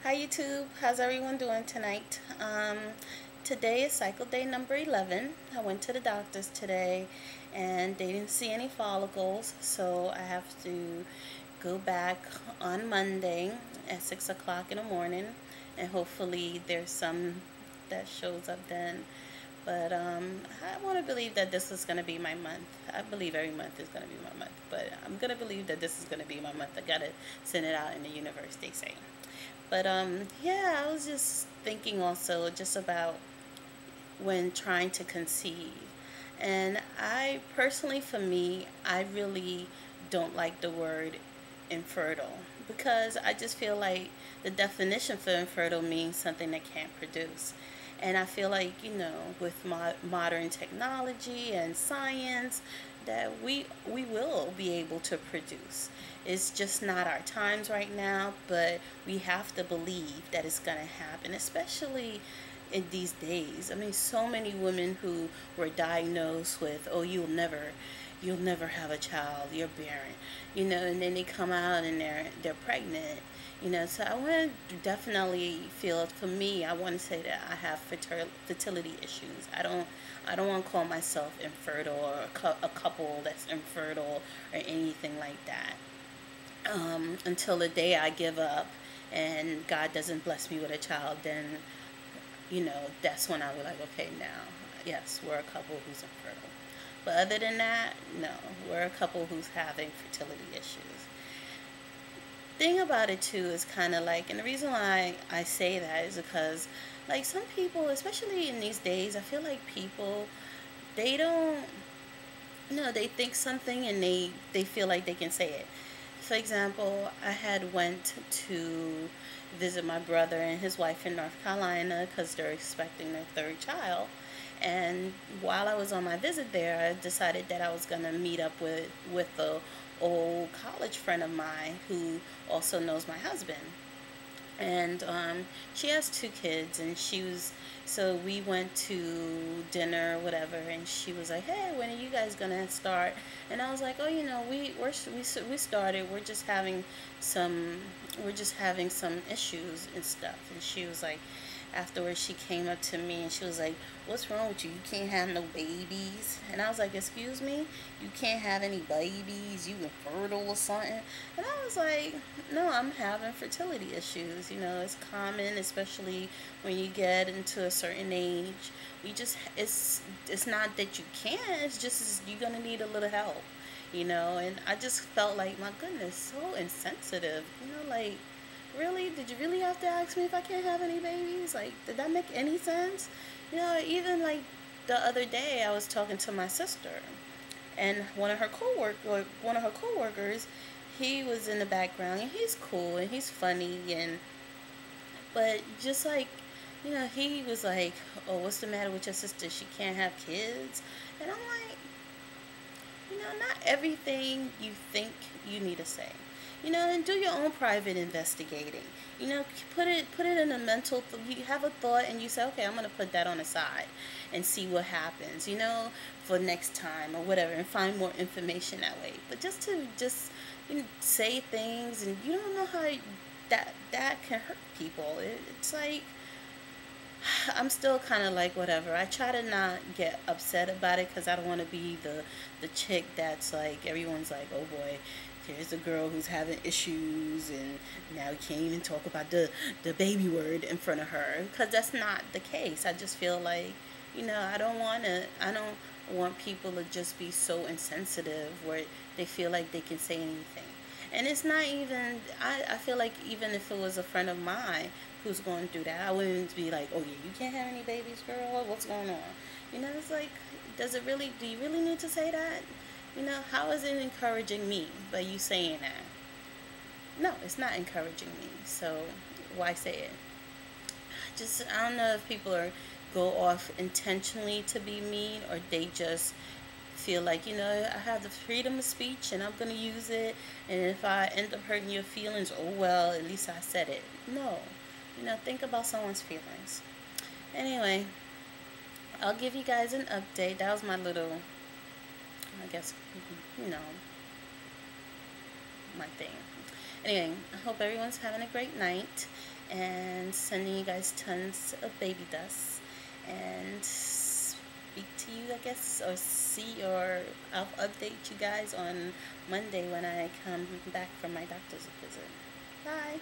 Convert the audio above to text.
Hi YouTube, how's everyone doing tonight? Today is cycle day number 11. I went to the doctor's today and they didn't see any follicles, so I have to go back on Monday at 6 o'clock in the morning, and hopefully there's some that shows up then. But I want to believe that this is going to be my month. I believe every month is going to be my month, but I'm going to believe that this is going to be my month. I got to send it out in the universe, they say. But yeah, I was just thinking also just about when trying to conceive. And I personally, for me, I really don't like the word infertile because I just feel like the definition for infertile means something that can't produce. And I feel like, with modern technology and science, that we will be able to produce. It's just not our times right now, but we have to believe that it's going to happen, especially in these days. I mean, so many women who were diagnosed with, oh, you'll never have a child, you're barren, and then they come out and they're pregnant, so I want to definitely feel, for me, I want to say that I have fertility issues. I don't want to call myself infertile or a couple that's infertile or anything like that. Until the day I give up and God doesn't bless me with a child, then that's when I'll be like, okay, now, yes, we're a couple who's infertile. But other than that, no, we're a couple who's having fertility issues. Thing about it too is kind of like, and the reason why I say that is because, like, some people, especially in these days, I feel like people, they don't, they think something and they feel like they can say it. For example, I had went to visit my brother and his wife in North Carolina because they're expecting their third child. And while I was on my visit there, I decided that I was going to meet up with a old college friend of mine who also knows my husband. And she has two kids, and so we went to dinner, whatever, and she was like, hey, when are you guys gonna start? And I was like, oh, we started, some we're just having some issues and stuff. And she was like, afterwards she came up to me and she was like, what's wrong with you can't have no babies? And I was like, excuse me, you can't have any babies, you infertile or something? And I was like, no, I'm having fertility issues. It's common, especially when you get into a certain age. It's not that you can't, it's just you're gonna need a little help. And I just felt like, my goodness, so insensitive. Like, really? Did you really have to ask me if I can't have any babies? Like, did that make any sense? Even like the other day, I was talking to my sister, and one of her coworkers, he was in the background, and he's cool and he's funny, but just like, he was like, oh, what's the matter with your sister? She can't have kids. And I'm like, not everything you think you need to say. And do your own private investigating. Put it in a mental. You have a thought, and you say, okay, I'm gonna put that on the side, and see what happens. For next time or whatever, and find more information that way. But just say things, and you don't know how that can hurt people. It's like, I'm still kind of like, whatever. I try to not get upset about it because I don't want to be the chick that's like, everyone's like, oh boy, here's a girl who's having issues, and now you can't even talk about the baby word in front of her, because that's not the case. I just feel like, I don't want people to just be so insensitive where they feel like they can say anything. And it's not even, I feel like even if it was a friend of mine who's going through that, I wouldn't be like, oh yeah, you can't have any babies, girl, what's going on? It's like, do you really need to say that? How is it encouraging me by you saying that? No, it's not encouraging me, so why say it? I don't know if people go off intentionally to be mean, or they just feel like, I have the freedom of speech and I'm going to use it, and if I end up hurting your feelings, oh well, at least I said it. No, think about someone's feelings. Anyway, I'll give you guys an update. That was my little, I guess, you know, my thing. Anyway, I hope everyone's having a great night, and sending you guys tons of baby dust. And speak to you, I guess, or see, or I'll update you guys on Monday when I come back from my doctor's visit. Bye.